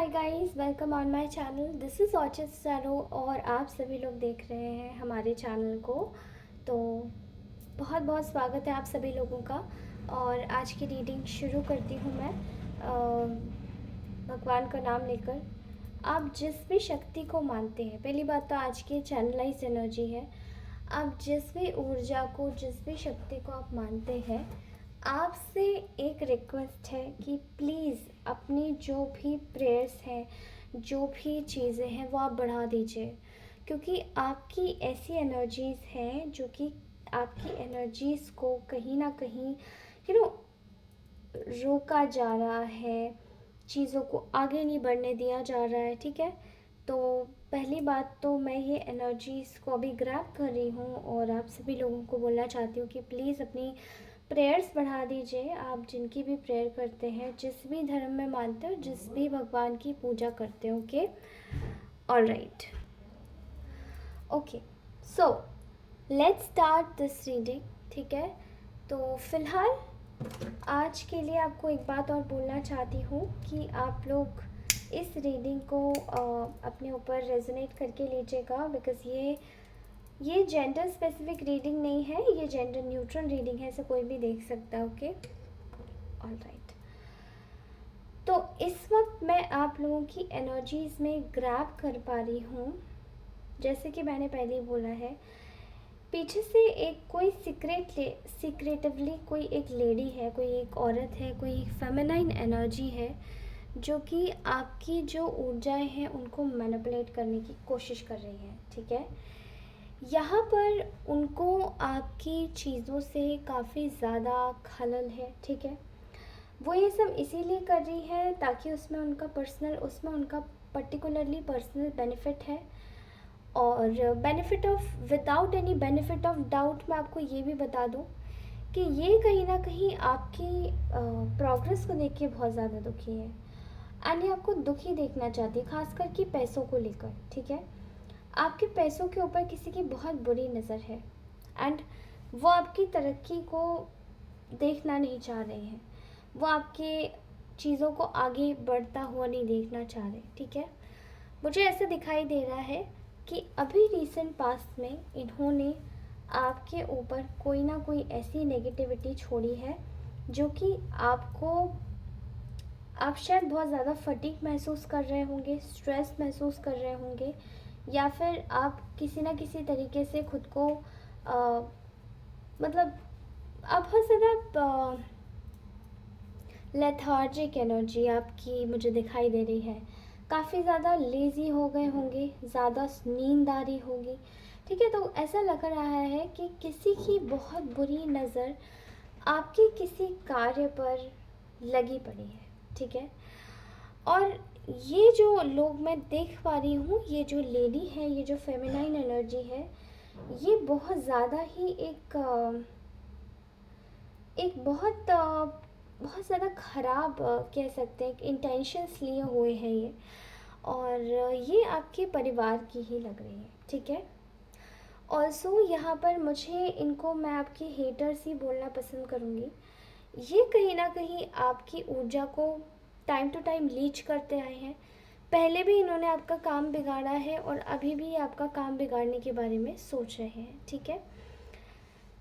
Hi guys, welcome on my channel. This is Auchit सैरो और आप सभी लोग देख रहे हैं हमारे चैनल को। तो बहुत बहुत स्वागत है आप सभी लोगों का। और आज की रीडिंग शुरू करती हूँ मैं भगवान का नाम लेकर। आप जिस भी शक्ति को मानते हैं, पहली बात तो आज की चैनलाइज एनर्जी है। आप जिस भी ऊर्जा को, जिस भी शक्ति को आप मानते हैं, आपसे एक रिक्वेस्ट है कि प्लीज़ अपनी जो भी प्रेयर्स हैं, जो भी चीज़ें हैं, वो आप बढ़ा दीजिए। क्योंकि आपकी ऐसी एनर्जीज़ हैं जो कि आपकी एनर्जीज़ को कहीं ना कहीं यू नो रोका जा रहा है, चीज़ों को आगे नहीं बढ़ने दिया जा रहा है। ठीक है, तो पहली बात तो मैं ये एनर्जीज़ को अभी ग्रैब कर रही हूँ और आप सभी लोगों को बोलना चाहती हूँ कि प्लीज़ अपनी प्रेयर्स बढ़ा दीजिए। आप जिनकी भी प्रेयर करते हैं, जिस भी धर्म में मानते हो, जिस भी भगवान की पूजा करते हो, okay. All right, okay, so let's start this reading. ठीक है, तो फिलहाल आज के लिए आपको एक बात और बोलना चाहती हूँ कि आप लोग इस रीडिंग को अपने ऊपर रेजोनेट करके लीजिएगा, बिकॉज़ ये जेंडर स्पेसिफिक रीडिंग नहीं है, ये जेंडर न्यूट्रल रीडिंग है, इसे कोई भी देख सकता है। Okay, all right. तो इस वक्त मैं आप लोगों की एनर्जीज़ में ग्रैब कर पा रही हूँ, जैसे कि मैंने पहले ही बोला है, पीछे से एक कोई सीक्रेटिवली कोई एक लेडी है, कोई एक औरत है, कोई एक फेमिनाइन एनर्जी है जो कि आपकी जो ऊर्जाएं हैं उनको मैनिपुलेट करने की कोशिश कर रही है। ठीक है, यहाँ पर उनको आपकी चीज़ों से काफ़ी ज़्यादा खलल है। ठीक है, वो ये सब इसीलिए कर रही है ताकि उसमें उनका पर्टिकुलरली पर्सनल बेनिफिट है। और benefit of without any benefit of doubt मैं आपको ये भी बता दूँ कि ये कहीं ना कहीं आपकी प्रोग्रेस को देख के बहुत ज़्यादा दुखी है, एंड ये आपको दुखी देखना चाहती है, खासकर कि पैसों को लेकर। ठीक है, आपके पैसों के ऊपर किसी की बहुत बुरी नज़र है एंड वो आपकी तरक्की को देखना नहीं चाह रहे हैं, वो आपके चीज़ों को आगे बढ़ता हुआ नहीं देखना चाह रहे। ठीक है, मुझे ऐसा दिखाई दे रहा है कि अभी रिसेंट पास्ट में इन्होंने आपके ऊपर कोई ना कोई ऐसी नेगेटिविटी छोड़ी है जो कि आप शायद बहुत ज़्यादा फटीग महसूस कर रहे होंगे, स्ट्रेस महसूस कर रहे होंगे, या फिर आप किसी ना किसी तरीके से खुद को मतलब आप बहुत ज़्यादा लेथार्जिक एनर्जी आपकी मुझे दिखाई दे रही है, काफ़ी ज़्यादा लेज़ी हो गए होंगे, ज़्यादा नींद आ रही होगी। ठीक है, तो ऐसा लग रहा है कि किसी की बहुत बुरी नज़र आपके किसी कार्य पर लगी पड़ी है। ठीक है, और ये जो लोग मैं देख पा रही हूँ, ये जो लेडी है, ये जो फेमिनाइन एनर्जी है, ये बहुत ज़्यादा ही एक बहुत ज़्यादा ख़राब कह सकते हैं इंटेंशंस लिए हुए हैं ये, और ये आपके परिवार की ही लग रही है। ठीक है, ऑल्सो यहाँ पर मैं आपके हेटर्स ही बोलना पसंद करूँगी। ये कहीं ना कहीं आपकी ऊर्जा को टाइम टू टाइम लीच करते आए हैं। पहले भी इन्होंने आपका काम बिगाड़ा है और अभी भी आपका काम बिगाड़ने के बारे में सोच रहे हैं। ठीक है,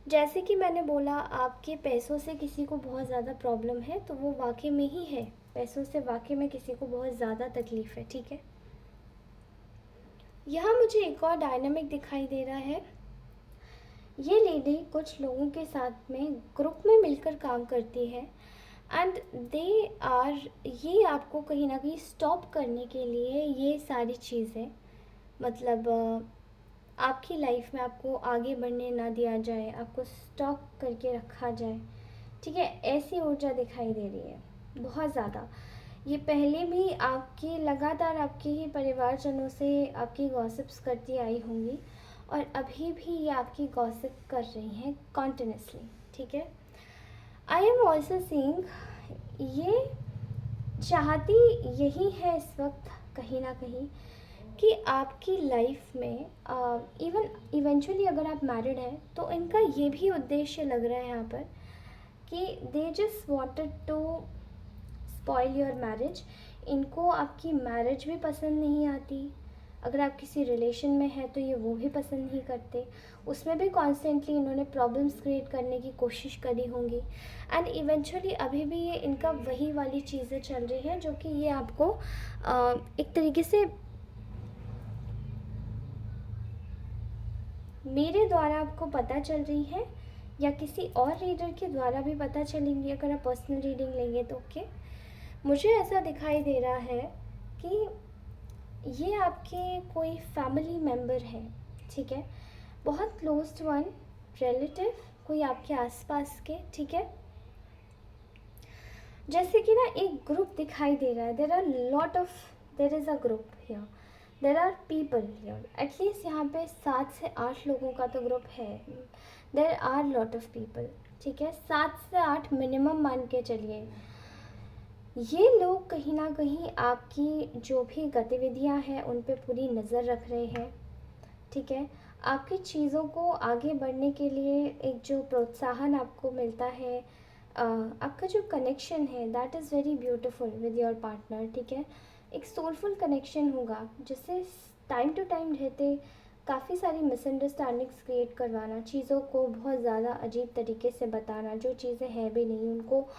जैसे कि मैंने बोला, आपके पैसों से किसी को बहुत ज़्यादा प्रॉब्लम है, तो वो वाकई में ही है, पैसों से वाकई में किसी को बहुत ज़्यादा तकलीफ़ है। ठीक है, यहाँ मुझे एक और डायनामिक दिखाई दे रहा है। ये लेडी कुछ लोगों के साथ में ग्रुप में मिलकर काम करती है एंड ये आपको कहीं ना कहीं स्टॉप करने के लिए ये सारी चीज़ें, मतलब आपकी लाइफ में आपको आगे बढ़ने ना दिया जाए, आपको स्टॉप करके रखा जाए। ठीक है, ऐसी ऊर्जा दिखाई दे रही है बहुत ज़्यादा। ये पहले भी लगातार आपके ही परिवारजनों से आपकी गॉसिप्स करती आई होंगी और अभी भी ये आपकी गॉसिप कर रही हैं कॉन्टिन्यूसली। ठीक है, आई एम ऑल्सो सीइंग ये चाहती यही है इस वक्त कहीं ना कहीं कि आपकी लाइफ में इवेंचुअली अगर आप मैरिड हैं तो इनका ये भी उद्देश्य लग रहा है यहाँ पर कि they just wanted to spoil your marriage. इनको आपकी मैरिज भी पसंद नहीं आती। अगर आप किसी रिलेशन में हैं तो ये वो भी पसंद नहीं करते, उसमें भी कॉन्स्टेंटली इन्होंने प्रॉब्लम्स क्रिएट करने की कोशिश करी होंगी। एंड इवेंचुअली अभी भी ये इनका वही वाली चीज़ें चल रही हैं जो कि ये आपको एक तरीके से मेरे द्वारा आपको पता चल रही है, या किसी और रीडर के द्वारा भी पता चलेंगी अगर आप पर्सनल रीडिंग लेंगे तो। ओके, मुझे ऐसा दिखाई दे रहा है कि ये आपके कोई फैमिली मेम्बर है, ठीक है, बहुत क्लोज्ड वन, रिलेटिव, कोई आपके आसपास के, ठीक है। जैसे कि ना एक ग्रुप दिखाई दे रहा है, there is a group here, there are people here, at least यहाँ पे 7 से 8 लोगों का तो ग्रुप है, there are lot of people, ठीक है, 7 से 8 मिनिमम मान के चलिए। ये लोग कहीं ना कहीं आपकी जो भी गतिविधियां हैं उन पे पूरी नज़र रख रहे हैं, ठीक है। आपकी चीज़ों को आगे बढ़ने के लिए एक जो प्रोत्साहन आपको मिलता है, आपका जो कनेक्शन है that is very beautiful with your partner, ठीक है। एक सोलफुल कनेक्शन होगा जिससे टाइम टू टाइम रहते काफ़ी सारी मिसअंडरस्टैंडिंग्स क्रिएट करवाना, चीज़ों को बहुत ज़्यादा अजीब तरीके से बताना, जो चीज़ें हैं भी नहीं उनको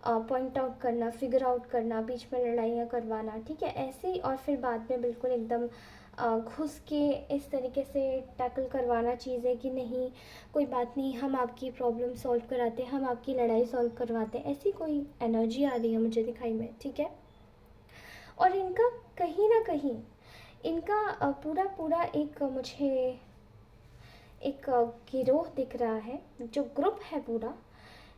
पॉइंट आउट करना, फिगर आउट करना, बीच में लड़ाइयाँ करवाना, ठीक है, ऐसे ही। और फिर बाद में बिल्कुल एकदम घुस के इस तरीके से टैकल करवाना चीज़ें कि नहीं कोई बात नहीं, हम आपकी प्रॉब्लम सॉल्व कराते हैं, हम आपकी लड़ाई सॉल्व करवाते हैं, ऐसी कोई एनर्जी आ रही है मुझे दिखाई में, ठीक है। और इनका कहीं ना कहीं इनका पूरा पूरा एक मुझे एक गिरोह दिख रहा है, जो ग्रुप है पूरा,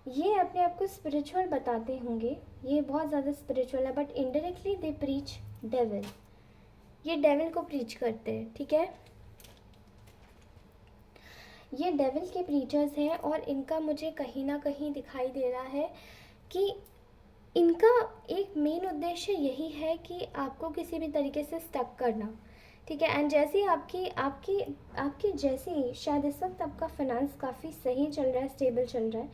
ये अपने आप को स्पिरिचुअल बताते होंगे, ये बहुत ज़्यादा स्पिरिचुअल है, but indirectly they preach devil, ये डेविल को प्रीच करते हैं, ठीक है। ये डेविल के प्रीचर्स हैं और इनका मुझे कहीं ना कहीं दिखाई दे रहा है कि इनका एक मेन उद्देश्य यही है कि आपको किसी भी तरीके से स्टक करना, ठीक है। एंड जैसे ही आपकी आपकी आपकी जैसे ही शायद इस वक्त आपका फाइनेंस काफ़ी सही चल रहा है, स्टेबल चल रहा है,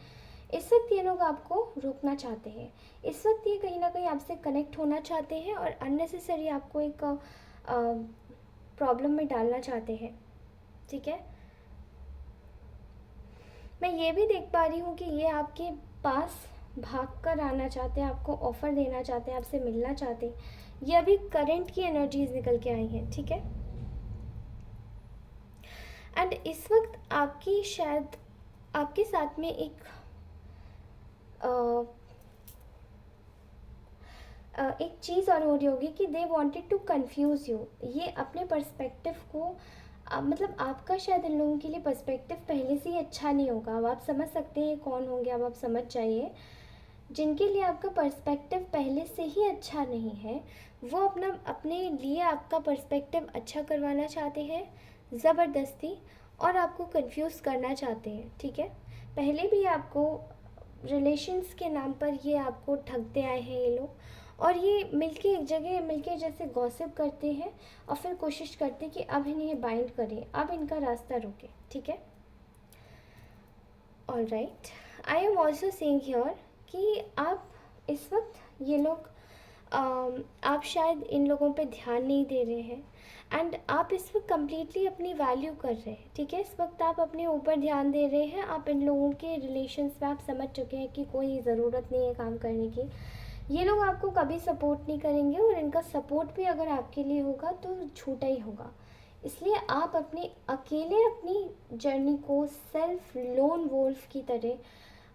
इस वक्त ये लोग आपको रोकना चाहते हैं, इस वक्त ये कहीं ना कहीं आपसे कनेक्ट होना चाहते हैं और अननेसेसरी आपको एक प्रॉब्लम में डालना चाहते हैं, ठीक है। मैं ये भी देख पा रही हूँ कि ये आपके पास भाग कर आना चाहते हैं, आपको ऑफ़र देना चाहते हैं, आपसे मिलना चाहते हैं। ये अभी करंट की एनर्जीज निकल के आई हैं, ठीक है। एंड इस वक्त आपकी शायद आपके साथ में एक चीज़ और हो रही होगी कि they wanted to confuse you, ये अपने पर्सपेक्टिव को मतलब आपका शायद इन लोगों के लिए पर्सपेक्टिव पहले से ही अच्छा नहीं होगा। अब आप समझ सकते हैं कौन होंगे, अब आप समझ जाइए। जिनके लिए आपका पर्सपेक्टिव पहले से ही अच्छा नहीं है, वो अपने लिए आपका पर्सपेक्टिव अच्छा करवाना चाहते हैं ज़बरदस्ती, और आपको कंफ्यूज करना चाहते हैं, ठीक है। पहले भी आपको रिलेशंस के नाम पर ये आपको ठगते आए हैं ये लोग, और ये मिलके एक जगह मिलके जैसे गॉसिप करते हैं और फिर कोशिश करते हैं कि अब इन्हें बाइंड करें, अब इनका रास्ता रोकें, ठीक है। All right, I am also saying here कि आप इस वक्त ये लोग आप शायद इन लोगों पे ध्यान नहीं दे रहे हैं, एंड आप इस वक्त कम्प्लीटली अपनी वैल्यू कर रहे हैं, ठीक है। इस वक्त आप अपने ऊपर ध्यान दे रहे हैं, आप इन लोगों के रिलेशंस में आप समझ चुके हैं कि कोई ज़रूरत नहीं है काम करने की, ये लोग आपको कभी सपोर्ट नहीं करेंगे, और इनका सपोर्ट भी अगर आपके लिए होगा तो झूठा ही होगा। इसलिए आप अपने अकेले अपनी जर्नी को सेल्फ लोन वोल्फ की तरह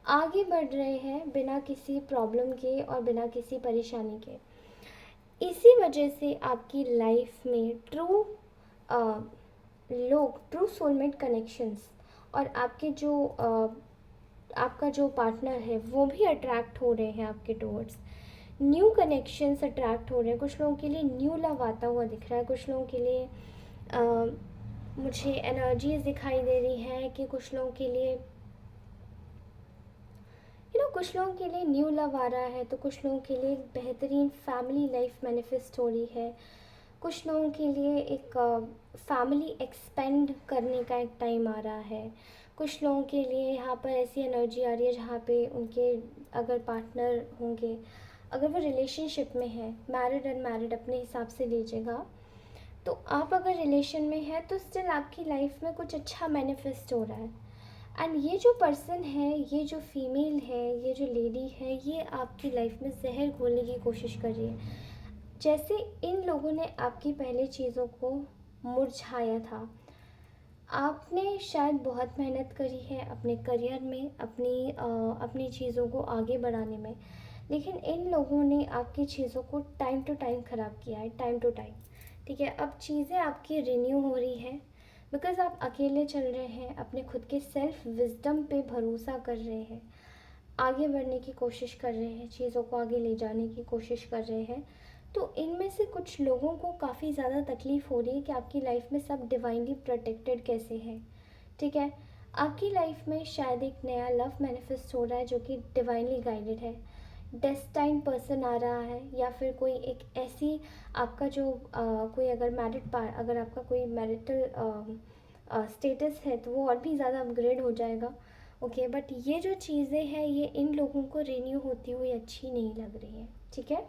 आगे बढ़ रहे हैं, बिना किसी प्रॉब्लम के और बिना किसी परेशानी के। इसी वजह से आपकी लाइफ में ट्रू सोलमेट कनेक्शंस और आपके जो आपका जो पार्टनर है वो भी अट्रैक्ट हो रहे हैं आपके टूवर्ड्स, न्यू कनेक्शंस अट्रैक्ट हो रहे हैं। कुछ लोगों के लिए न्यू लव आता हुआ दिख रहा है, कुछ लोगों के लिए मुझे एनर्जीज दिखाई दे रही है कि कुछ लोगों के लिए कुछ लोगों के लिए न्यू लव आ रहा है, तो कुछ लोगों के लिए एक बेहतरीन फैमिली लाइफ मैनिफेस्ट हो रही है, कुछ लोगों के लिए एक फैमिली एक्सपेंड करने का एक टाइम आ रहा है, कुछ लोगों के लिए यहाँ पर ऐसी एनर्जी आ रही है जहाँ पे उनके अगर पार्टनर होंगे अगर वो रिलेशनशिप में है, मैरिड अनमैरिड अपने हिसाब से लीजिएगा, तो आप अगर रिलेशन में है तो स्टिल आपकी लाइफ में कुछ अच्छा मैनिफेस्ट हो रहा है। एंड ये जो पर्सन है, ये जो फीमेल है, ये जो लेडी है, ये आपकी लाइफ में जहर घोलने की कोशिश कर रही है। जैसे इन लोगों ने आपकी पहले चीज़ों को मुरझाया था। आपने शायद बहुत मेहनत करी है अपने करियर में, अपनी चीज़ों को आगे बढ़ाने में, लेकिन इन लोगों ने आपकी चीज़ों को टाइम टू टाइम ख़राब किया है, टाइम टू टाइम। ठीक है, अब चीज़ें आपकी रिन्यू हो रही हैं बिकॉज़ आप अकेले चल रहे हैं, अपने खुद के सेल्फ विजडम पे भरोसा कर रहे हैं, आगे बढ़ने की कोशिश कर रहे हैं, चीज़ों को आगे ले जाने की कोशिश कर रहे हैं। तो इनमें से कुछ लोगों को काफ़ी ज़्यादा तकलीफ़ हो रही है कि आपकी लाइफ में सब डिवाइनली प्रोटेक्टेड कैसे है। ठीक है, आपकी लाइफ में शायद एक नया लव मैनिफेस्ट हो रहा है जो कि डिवाइनली गाइडेड है, डेस्टाइन पर्सन आ रहा है, या फिर कोई एक ऐसी आपका जो कोई अगर आपका कोई मैरिटल स्टेटस है तो वो और भी ज़्यादा अपग्रेड हो जाएगा। ओके, बट ये जो चीज़ें हैं ये इन लोगों को रिन्यू होती हुई अच्छी नहीं लग रही है। ठीक है,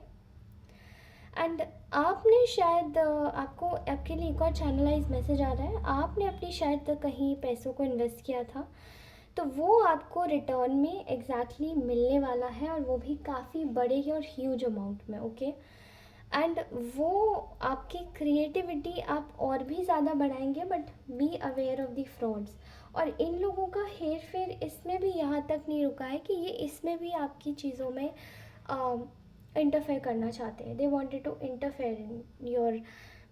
एंड आपने शायद आपको आपके लिए एक और चैनलाइज मैसेज आ रहा है, आपने अपनी शायद कहीं पैसों को इन्वेस्ट किया था, तो वो आपको रिटर्न में एग्जैक्टली मिलने वाला है, और वो भी काफ़ी बड़े और ह्यूज अमाउंट में। ओके, एंड वो आपकी क्रिएटिविटी आप और भी ज़्यादा बढ़ाएंगे, but be aware of the frauds. और इन लोगों का हेर फेर इसमें भी यहाँ तक नहीं रुका है कि ये इसमें भी आपकी चीज़ों में इंटरफेयर करना चाहते हैं। They wanted to interfere in your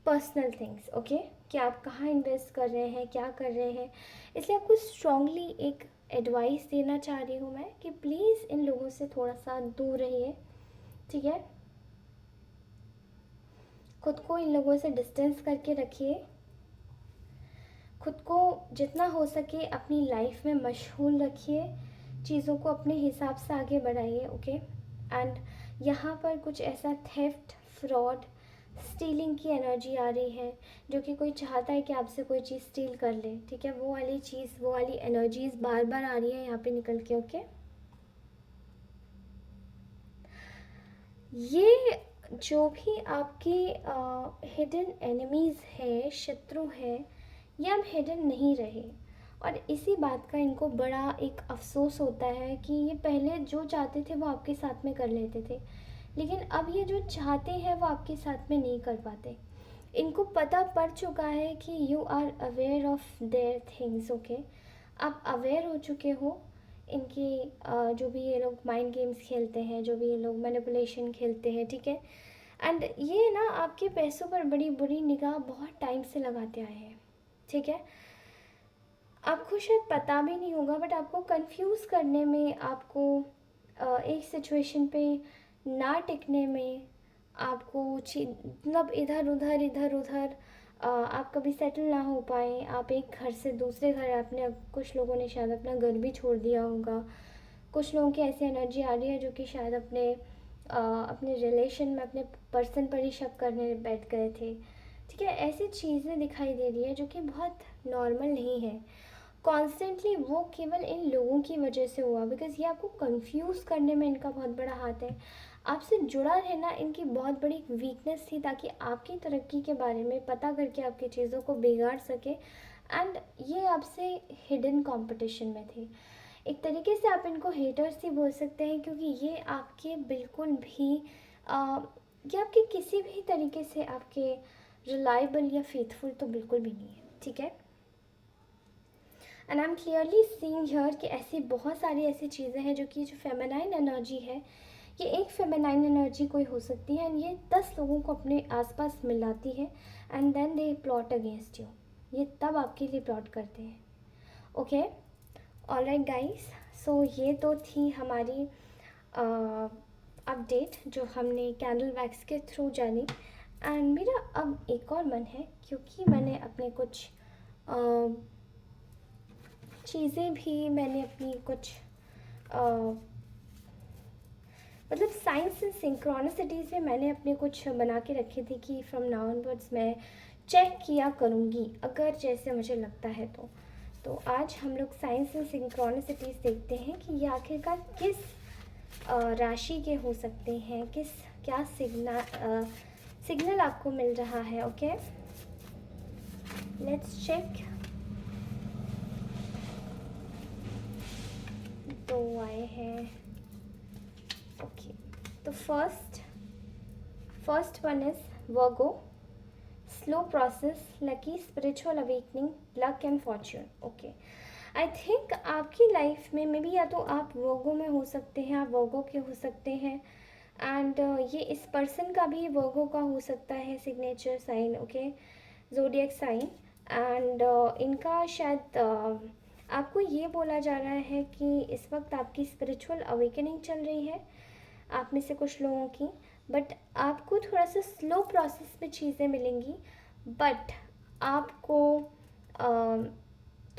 personal things. Okay, कि आप कहाँ इन्वेस्ट कर रहे हैं, क्या कर रहे हैं। इसलिए आपको स्ट्रांगली एक एडवाइस देना चाह रही हूँ मैं कि प्लीज़ इन लोगों से थोड़ा सा दूर रहिए। ठीक है, खुद को इन लोगों से डिस्टेंस करके रखिए, खुद को जितना हो सके अपनी लाइफ में मशगूल रखिए, चीज़ों को अपने हिसाब से आगे बढ़ाइए। ओके, एंड यहाँ पर कुछ ऐसा थेफ्ट, फ्रॉड, स्टीलिंग की एनर्जी आ रही है, जो कि कोई चाहता है कि आपसे कोई चीज़ स्टील कर ले। ठीक है, वो वाली चीज़, वो वाली एनर्जीज बार बार आ रही है यहाँ पे निकल के। ओके, ये जो भी आपकी हिडन एनिमीज़ है, शत्रु है, ये अब हिडन नहीं रहे। और इसी बात का इनको बड़ा एक अफसोस होता है कि ये पहले जो चाहते थे वो आपके साथ में कर लेते थे, लेकिन अब ये जो चाहते हैं वो आपके साथ में नहीं कर पाते। इनको पता पड़ चुका है कि you are aware of their things. Okay, आप अवेयर हो चुके हो इनकी जो भी ये लोग माइंड गेम्स खेलते हैं, जो भी ये लोग मैनिपुलेशन खेलते हैं। ठीक है, एंड ये ना आपके पैसों पर बड़ी बुरी निगाह बहुत टाइम से लगाते आए हैं। ठीक है, आपको शायद पता भी नहीं होगा, बट आपको कंफ्यूज करने में, आपको एक सिचुएशन पे ना टिकने में, आपको मतलब इधर उधर आप कभी सेटल ना हो पाए, आप एक घर से दूसरे घर, आपने कुछ लोगों ने शायद अपना घर भी छोड़ दिया होगा, कुछ लोगों की ऐसी एनर्जी आ रही है जो कि शायद अपने रिलेशन में अपने पर्सन पर ही शक करने बैठ गए थे। ठीक है, ऐसी चीज़ें दिखाई दे रही है जो कि बहुत नॉर्मल नहीं है। कॉन्स्टेंटली वो केवल इन लोगों की वजह से हुआ, बिकॉज ये आपको कंफ्यूज करने में इनका बहुत बड़ा हाथ है। आपसे जुड़ा रहना इनकी बहुत बड़ी वीकनेस थी, ताकि आपकी तरक्की के बारे में पता करके आपकी चीज़ों को बिगाड़ सके। एंड ये आपसे हिडन कंपटीशन में थे। एक तरीके से आप इनको हेटर्स ही बोल सकते हैं, क्योंकि ये आपके बिल्कुल भी ये आपके किसी भी तरीके से आपके रिलायबल या फेथफुल तो बिल्कुल भी नहीं है। ठीक है, and I am clearly seeing here कि ऐसी बहुत सारी ऐसी चीज़ें हैं जो कि जो फेमिनाइन एनर्जी है, ये एक फेमिनाइन एनर्जी कोई हो सकती है, एंड ये 10 लोगों को अपने आसपास मिलाती है, and then they plot against you. ये तब आपके लिए प्लॉट करते हैं। ओके, ऑलराइट गाइस, सो ये तो थी हमारी अपडेट जो हमने कैंडल वैक्स के थ्रू जानी। एंड मेरा अब एक और मन है, क्योंकि मैंने अपने कुछ चीज़ें भी, मैंने अपनी कुछ मतलब साइंस एंड सिंक्रोनिसिटी से मैंने अपने कुछ बना के रखी थी कि फ्रॉम नाउ ऑनवर्ड्स मैं चेक किया करूँगी अगर जैसे मुझे लगता है तो आज हम लोग साइंस एंड सिंक्रोनिसिटीज़ देखते हैं कि ये आखिरकार किस राशि के हो सकते हैं, क्या सिग्नल आपको मिल रहा है। Okay, let's check. 2 आए हैं। ओके, तो first one is Virgo, slow process, lucky, spiritual awakening, luck and Fortune. Okay, I think आपकी लाइफ में मे बी या तो आप वर्गो में हो सकते हैं, आप वर्गो के हो सकते हैं, एंड ये इस पर्सन का भी वर्गो का हो सकता है signature sign. Okay, zodiac sign, and इनका शायद आपको ये बोला जा रहा है कि इस वक्त आपकी स्पिरिचुअल अवेकनिंग चल रही है आप में से कुछ लोगों की, बट आपको थोड़ा सा स्लो प्रोसेस में चीज़ें मिलेंगी, बट आपको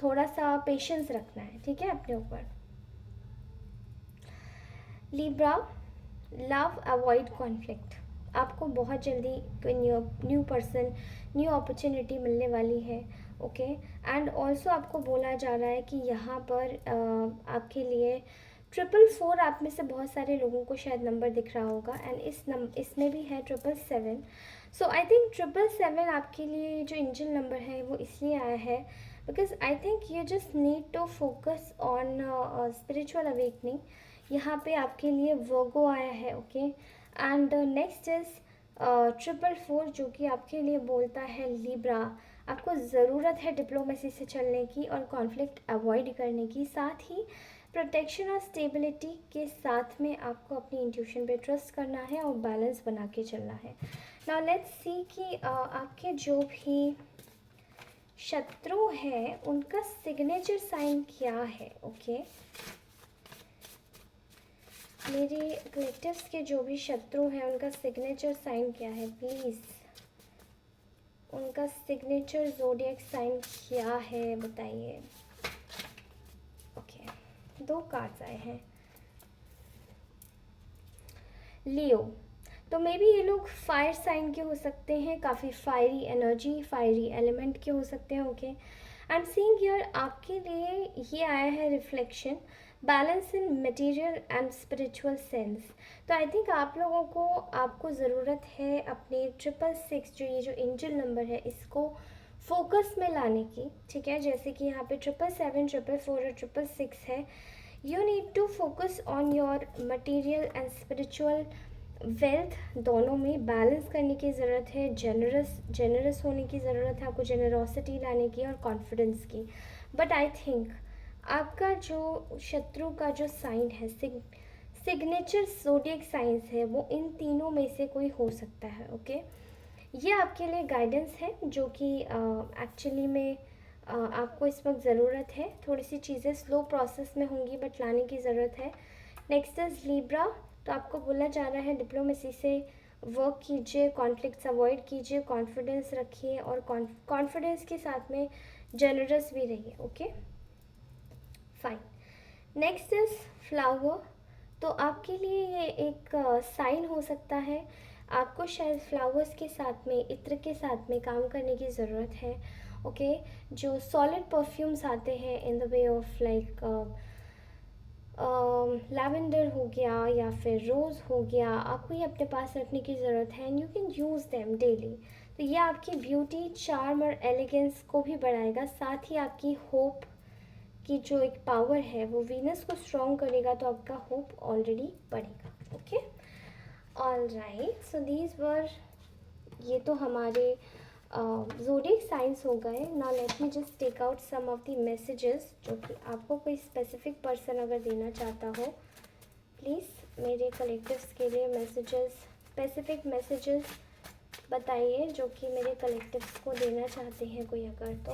थोड़ा सा पेशेंस रखना है, ठीक है, अपने ऊपर। Libra, love, avoid conflict. आपको बहुत जल्दी कोई न्यू पर्सन, न्यू अपॉर्चुनिटी मिलने वाली है। ओके, एंड ऑल्सो आपको बोला जा रहा है कि यहाँ पर आपके लिए 444, आप में से बहुत सारे लोगों को शायद नंबर दिख रहा होगा, एंड इसमें भी है 777। सो आई थिंक 777 आपके लिए जो एंजल नंबर है वो इसलिए आया है because I think you just need to focus on spiritual awakening. यहाँ पे आपके लिए वर्गो आया है। ओके, एंड नेक्स्ट इज 444 जो कि आपके लिए बोलता है लिब्रा, आपको ज़रूरत है डिप्लोमेसी से चलने की और कॉन्फ्लिक्ट अवॉइड करने की, साथ ही प्रोटेक्शन और स्टेबिलिटी के साथ में आपको अपनी इंट्यूशन पे ट्रस्ट करना है और बैलेंस बना के चलना है। नाउ लेट्स सी कि आपके जो भी शत्रु हैं उनका सिग्नेचर साइन क्या है। ओके, मेरे कलेक्टिव्स के जो भी शत्रु हैं उनका सिग्नेचर साइन क्या है, प्लीज़ उनका सिग्नेचर ज़ोडिएक साइन क्या है बताइए। ओके, 2 कार्ड्स आए हैं। लियो, तो मे बी ये लोग फायर साइन के हो सकते हैं, काफ़ी फायरी एनर्जी, फायरी एलिमेंट के हो सकते हैं। Okay, I am seeing here आपके लिए ये आया है reflection, balance in material and spiritual sense. तो आई थिंक आप लोगों को आपको ज़रूरत है अपने 666 जो ये जो एंजल नंबर है इसको फोकस में लाने की, ठीक है। जैसे कि यहाँ पे 777, 444 और 666 है। You need to focus on your material and spiritual wealth, दोनों में बैलेंस करने की ज़रूरत है। जेनरस होने की ज़रूरत है, आपको जेनरोसिटी लाने की और कॉन्फिडेंस की। बट आई थिंक आपका जो शत्रु का जो साइन है, सिग्नेचर ज़ोडिएक साइंस है, वो इन तीनों में से कोई हो सकता है। ओके, ये आपके लिए गाइडेंस है जो कि एक्चुअली में आपको इस वक्त ज़रूरत है। थोड़ी सी चीज़ें स्लो प्रोसेस में होंगी बट लाने की ज़रूरत है। नेक्स्ट इज़ लिब्रा, तो आपको बोला जा रहा है डिप्लोमेसी से वर्क कीजिए, कॉन्फ्लिक्ट्स अवॉइड कीजिए, कॉन्फिडेंस रखिए और कॉन्फिडेंस के साथ में जनरस भी रहिए। Okay, fine. Next is flower, तो आपके लिए ये एक साइन हो सकता है। आपको शायद फ्लावर्स के साथ में, इत्र के साथ में काम करने की ज़रूरत है। ओके, जो सॉलिड परफ्यूम्स आते हैं in the way of like lavender हो गया या फिर रोज़ हो गया, आपको ये अपने पास रखने की ज़रूरत है and you can use them daily. तो ये आपकी ब्यूटी, चार्म और एलिगेंस को भी बढ़ाएगा, साथ ही आपकी होप की जो एक पावर है वो वीनस को स्ट्रॉन्ग करेगा, तो आपका होप ऑलरेडी बढ़ेगा। Okay, all right, so these were, ये तो हमारे ज़ोडिएक साइंस हो गए। Now let me just take out some of the messages जो कि आपको कोई स्पेसिफिक पर्सन अगर देना चाहता हो, प्लीज़ मेरे कलेक्टिव्स के लिए मैसेजेस, स्पेसिफिक मैसेजेस बताइए जो कि मेरे कलेक्टिव्स को देना चाहते हैं कोई अगर तो।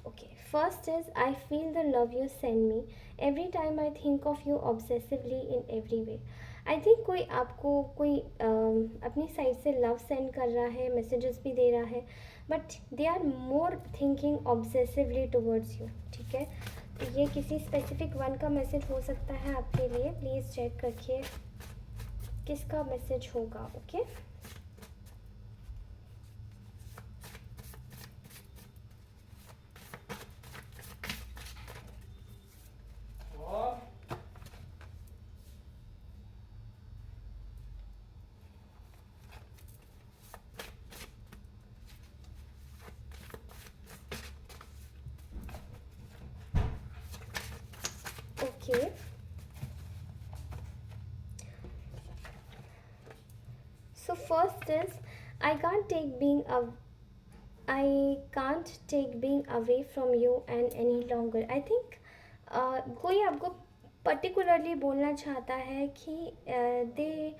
Okay, first is I feel the love you send me every time I think of you obsessively in every way. I think कोई आपको कोई अपनी साइड से लव सेंड कर रहा है, मैसेजेस भी दे रहा है, but they are more thinking obsessively towards you, ठीक है। तो ये किसी स्पेसिफिक वन का मैसेज हो सकता है आपके लिए, प्लीज़ चेक रखिए किसका मैसेज होगा। Okay, So first is I can't take being a I can't take being away from you and any longer. I think कोई आपको पर्टिकुलरली बोलना चाहता है कि दे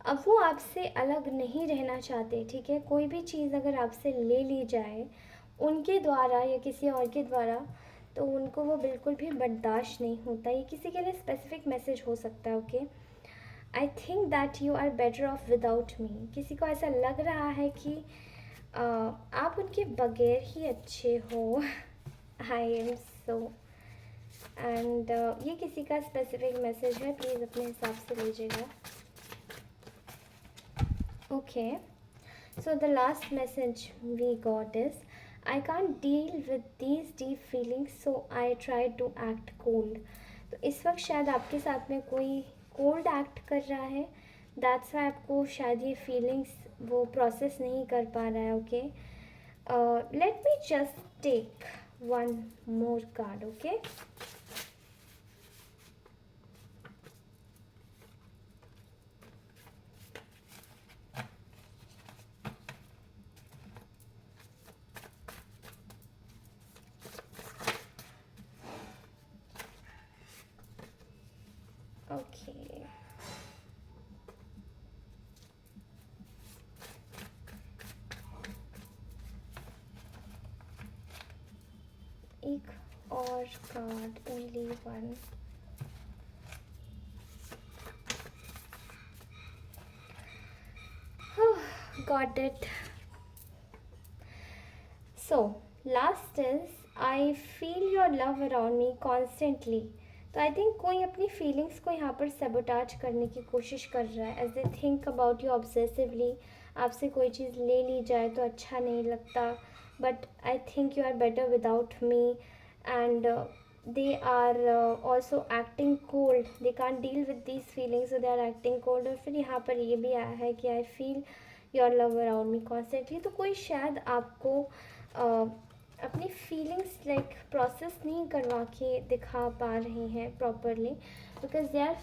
अब वो आपसे अलग नहीं रहना चाहते, ठीक है। कोई भी चीज़ अगर आपसे ले ली जाए उनके द्वारा या किसी और के द्वारा, तो उनको वो बिल्कुल भी बर्दाश्त नहीं होता। ये किसी के लिए स्पेसिफिक मैसेज हो सकता है, okay. I think that you are better off without me. किसी को ऐसा लग रहा है कि आप उनके बगैर ही अच्छे हो। आई एम सो एंड ये किसी का स्पेसिफिक मैसेज है, प्लीज़ अपने हिसाब से लीजिएगा। Okay, so the last message we got is I can't deal with these deep feelings, so I try to act cold. तो इस वक्त शायद आपके साथ में कोई कोल्ड एक्ट कर रहा है, दैट्स वाई आपको शायद ये फीलिंग्स वो प्रोसेस नहीं कर पा रहा है, okay. Let me just take one more card, okay. Okay, एक और card, only one. Got it. So, last is I feel your love around me constantly. तो आई थिंक कोई अपनी फीलिंग्स को यहाँ पर सेबोटाज करने की कोशिश कर रहा है, as they think about you obsessively. आपसे कोई चीज़ ले ली जाए तो अच्छा नहीं लगता, but I think you are better without me and they are also acting cold. They can't deal with these feelings, so they are acting cold. और फिर यहाँ पर ये भी आया है कि I feel your love around me constantly. तो कोई शायद आपको अपनी फीलिंग्स लाइक प्रोसेस नहीं करवा के दिखा पा रहे हैं प्रॉपरली, बिकॉज दे आर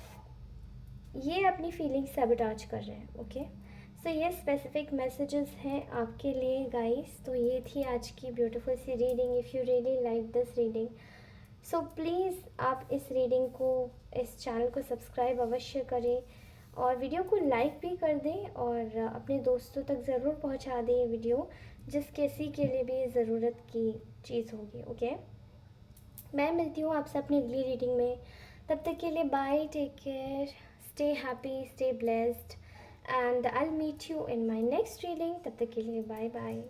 ये अपनी फीलिंग्स सैबोटाज कर रहे हैं, ओके। सो ये स्पेसिफिक मैसेजेस हैं आपके लिए गाइस। तो ये थी आज की ब्यूटीफुल सी reading. If you really like this reading, so please आप इस रीडिंग को, इस चैनल को सब्सक्राइब अवश्य करें और वीडियो को लाइक भी कर दें और अपने दोस्तों तक ज़रूर पहुंचा दें ये वीडियो, जिस किसी के लिए भी ज़रूरत की चीज़ होगी, ओके। मैं मिलती हूँ आपसे अपनी अगली रीडिंग में, तब तक के लिए bye, take care, stay happy, stay blessed and I will meet you in my next reading. तब तक के लिए बाय बाय।